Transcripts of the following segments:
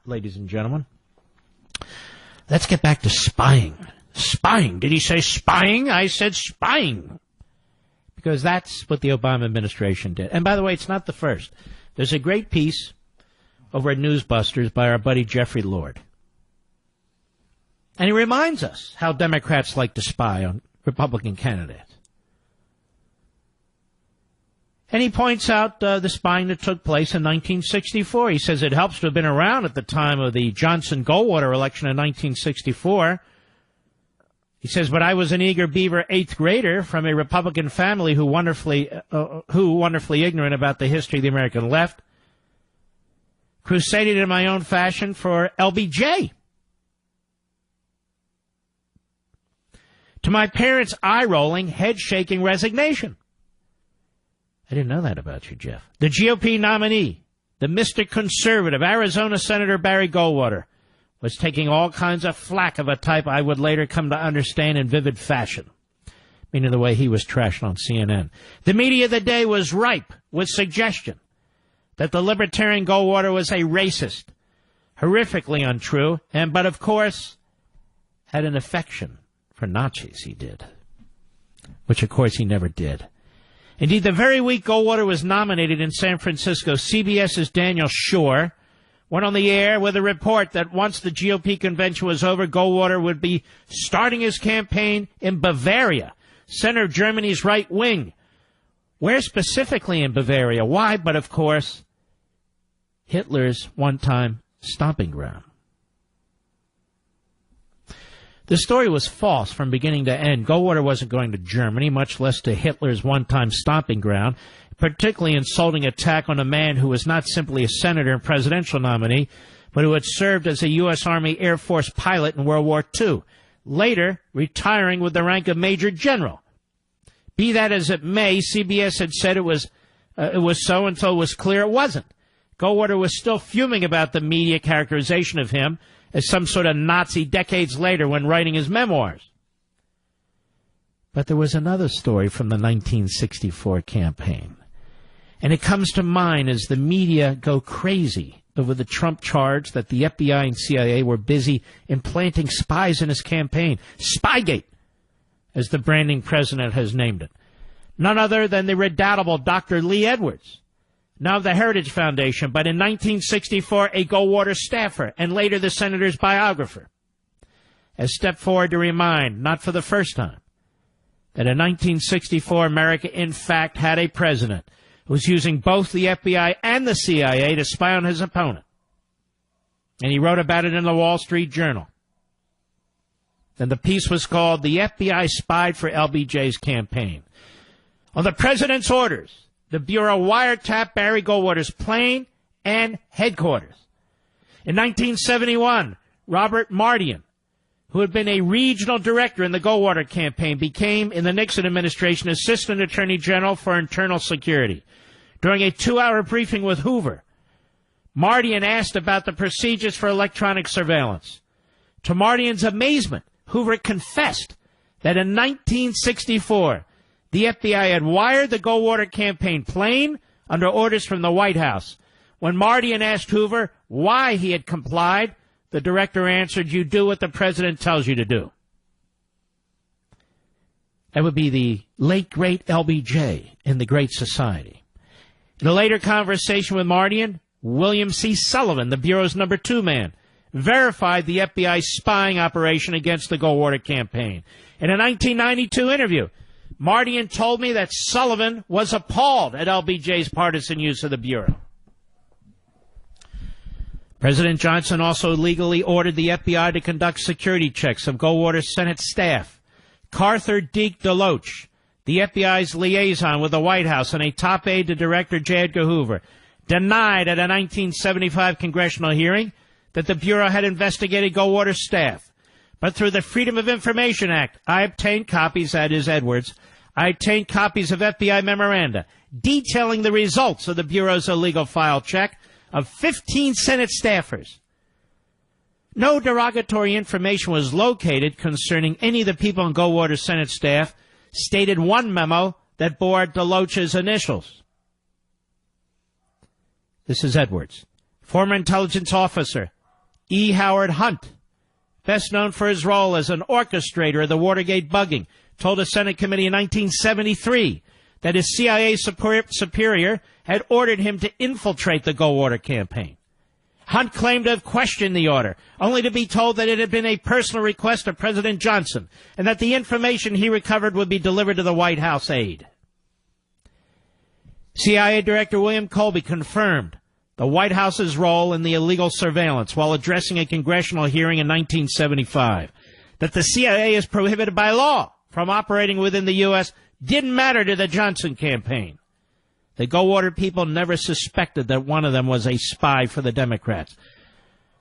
Ladies and gentlemen, let's get back to spying. Spying. Did he say spying? I said spying. Because that's what the Obama administration did. And by the way, it's not the first. There's a great piece over at Newsbusters by our buddy Jeffrey Lloyd. And he reminds us how Democrats like to spy on Republican candidates. And he points out the spying that took place in 1964. He says it helps to have been around at the time of the Johnson-Goldwater election in 1964. He says, but I was an eager beaver 8th grader from a Republican family who wonderfully ignorant about the history of the American left, crusaded in my own fashion for LBJ. To my parents' eye-rolling, head-shaking resignation. I didn't know that about you, Jeff. The GOP nominee, the Mr. Conservative, Arizona Senator Barry Goldwater, was taking all kinds of flack of a type I would later come to understand in vivid fashion, meaning the way he was trashed on CNN. The media of the day was ripe with suggestion that the libertarian Goldwater was a racist, horrifically untrue, but of course had an affection for Nazis, he did, which of course he never did. Indeed, the very week Goldwater was nominated in San Francisco, CBS's Daniel Schorr went on the air with a report that once the GOP convention was over, Goldwater would be starting his campaign in Bavaria, center of Germany's right wing. Where specifically in Bavaria? Why? But of course, Hitler's one-time stomping ground. The story was false from beginning to end. Goldwater wasn't going to Germany, much less to Hitler's one-time stomping ground, particularly insulting attack on a man who was not simply a senator and presidential nominee, but who had served as a U.S. Army Air Force pilot in World War II, later retiring with the rank of Major General. Be that as it may, CBS had said it was so until it was clear it wasn't. Goldwater was still fuming about the media characterization of him as some sort of Nazi decades later when writing his memoirs. But there was another story from the 1964 campaign. And it comes to mind as the media go crazy over the Trump charge that the FBI and CIA were busy implanting spies in his campaign. Spygate, as the branding president has named it. None other than the redoubtable Dr. Lee Edwards, now of the Heritage Foundation, but in 1964 a Goldwater staffer and later the senator's biographer, has stepped forward to remind, not for the first time, that in 1964 America in fact had a president who was using both the FBI and the CIA to spy on his opponent. And he wrote about it in the Wall Street Journal. And the piece was called "The FBI Spied for LBJ's Campaign." On the president's orders, the Bureau wiretapped Barry Goldwater's plane and headquarters. In 1971, Robert Mardian, who had been a regional director in the Goldwater campaign, became, in the Nixon administration, Assistant Attorney General for Internal Security. During a 2-hour briefing with Hoover, Mardian asked about the procedures for electronic surveillance. To Mardian's amazement, Hoover confessed that in 1964, the FBI had wired the Goldwater campaign plane under orders from the White House. When Mardian asked Hoover why he had complied, the director answered, "You do what the president tells you to do." That would be the late, great LBJ in the Great Society. In a later conversation with Mardian, William C. Sullivan, the Bureau's number 2 man, verified the FBI spying operation against the Goldwater campaign. In a 1992 interview, Mardian told me that Sullivan was appalled at LBJ's partisan use of the Bureau. President Johnson also legally ordered the FBI to conduct security checks of Goldwater's Senate staff. Carther Deke DeLoach, the FBI's liaison with the White House and a top aide to Director J. Edgar Hoover, denied at a 1975 congressional hearing that the Bureau had investigated Goldwater's staff. But through the Freedom of Information Act, I obtained copies, that is Edwards, I obtained copies of FBI memoranda detailing the results of the Bureau's illegal file check of 15 Senate staffers. No derogatory information was located concerning any of the people on Goldwater's Senate staff, stated one memo that bore DeLoach's initials. This is Edwards. Former intelligence officer E. Howard Hunt, best known for his role as an orchestrator of the Watergate bugging, told a Senate committee in 1973 that his CIA superior had ordered him to infiltrate the Goldwater campaign. Hunt claimed to have questioned the order, only to be told that it had been a personal request of President Johnson and that the information he recovered would be delivered to the White House aide. CIA Director William Colby confirmed the White House's role in the illegal surveillance while addressing a congressional hearing in 1975. That the CIA is prohibited by law from operating within the U.S. didn't matter to the Johnson campaign. The Goldwater people never suspected that one of them was a spy for the Democrats.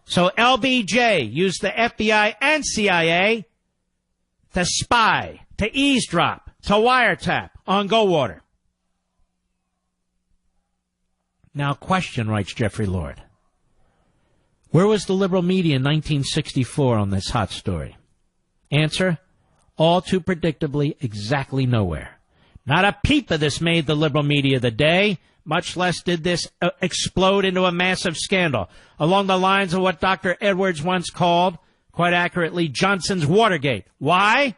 So LBJ used the FBI and CIA to spy, to eavesdrop, to wiretap on Goldwater. Now question, writes Jeffrey Lloyd. Where was the liberal media in 1964 on this hot story? Answer, all too predictably, exactly nowhere. Not a peep of this made the liberal media the day, much less did this explode into a massive scandal, along the lines of what Dr. Edwards once called, quite accurately, Johnson's Watergate. Why?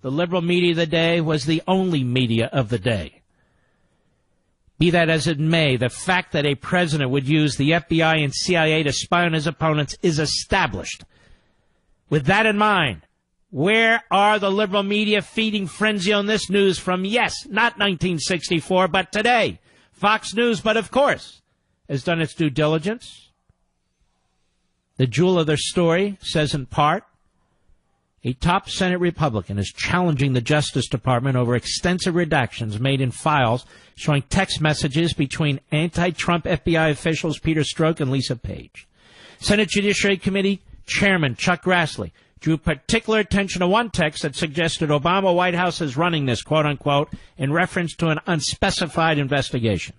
The liberal media of the day was the only media of the day. Be that as it may, the fact that a president would use the FBI and CIA to spy on his opponents is established. With that in mind, where are the liberal media feeding frenzy on this news from? Yes, not 1964, but today. Fox News, but of course, has done its due diligence. The jewel of their story says in part, a top Senate Republican is challenging the Justice Department over extensive redactions made in files showing text messages between anti-Trump FBI officials Peter Strzok and Lisa Page. Senate Judiciary Committee Chairman Chuck Grassley drew particular attention to one text that suggested Obama White House is running this, quote-unquote, in reference to an unspecified investigation.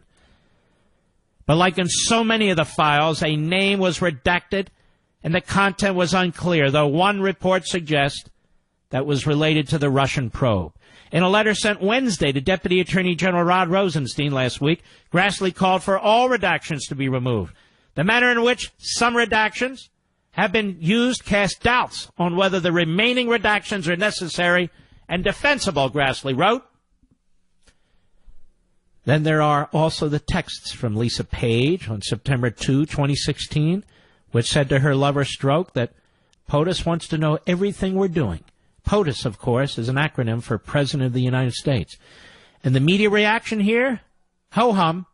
But like in so many of the files, a name was redacted and the content was unclear, though one report suggests that was related to the Russian probe. In a letter sent Wednesday to Deputy Attorney General Rod Rosenstein last week, Grassley called for all redactions to be removed. The manner in which some redactions have been used cast doubts on whether the remaining redactions are necessary and defensible, Grassley wrote. Then there are also the texts from Lisa Page on September 2, 2016, which said to her lover Strzok that POTUS wants to know everything we're doing. POTUS, of course, is an acronym for President of the United States. And the media reaction here? Ho-hum.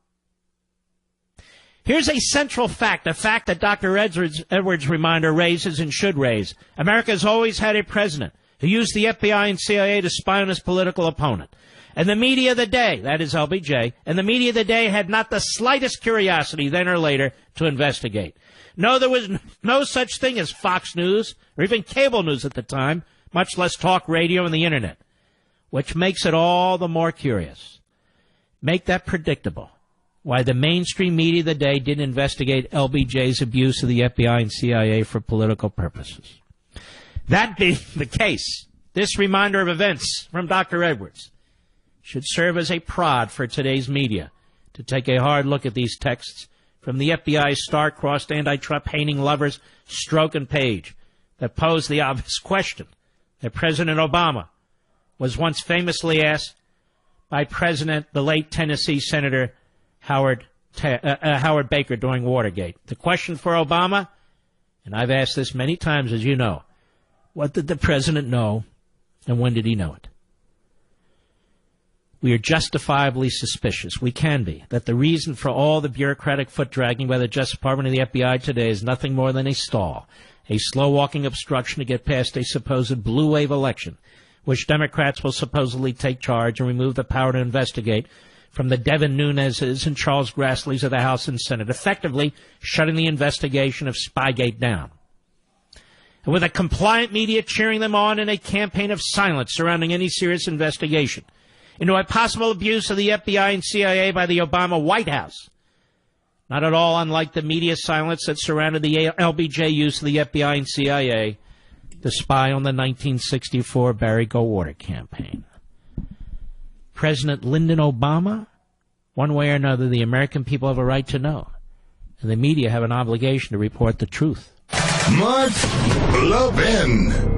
Here's a central fact, a fact that Dr. Edwards' reminder raises and should raise. America has always had a president who used the FBI and CIA to spy on his political opponent. And the media of the day, that is LBJ, and the media of the day had not the slightest curiosity then or later to investigate. No, there was no such thing as Fox News or even cable news at the time, much less talk radio and the Internet, which makes it all the more curious. Make that predictable. Why the mainstream media of the day didn't investigate LBJ's abuse of the FBI and CIA for political purposes. That being the case, this reminder of events from Dr. Edwards should serve as a prod for today's media to take a hard look at these texts from the FBI's star-crossed anti-Trump-hating lovers Strzok and Page that pose the obvious question that President Obama was once famously asked by the late Tennessee Senator Howard Baker during Watergate. The question for Obama, and I've asked this many times, as you know, what did the president know and when did he know it? We are justifiably suspicious, we can be, that the reason for all the bureaucratic foot-dragging by the Justice Department and the FBI today is nothing more than a stall, a slow-walking obstruction to get past a supposed blue wave election, which Democrats will supposedly take charge and remove the power to investigate from the Devin Nunes's and Charles Grassley's of the House and Senate, effectively shutting the investigation of Spygate down. And with a compliant media cheering them on in a campaign of silence surrounding any serious investigation into a possible abuse of the FBI and CIA by the Obama White House, not at all unlike the media silence that surrounded the LBJ use of the FBI and CIA to spy on the 1964 Barry Goldwater campaign. President Lyndon Obama, one way or another, the American people have a right to know, and the media have an obligation to report the truth. Mark Levin.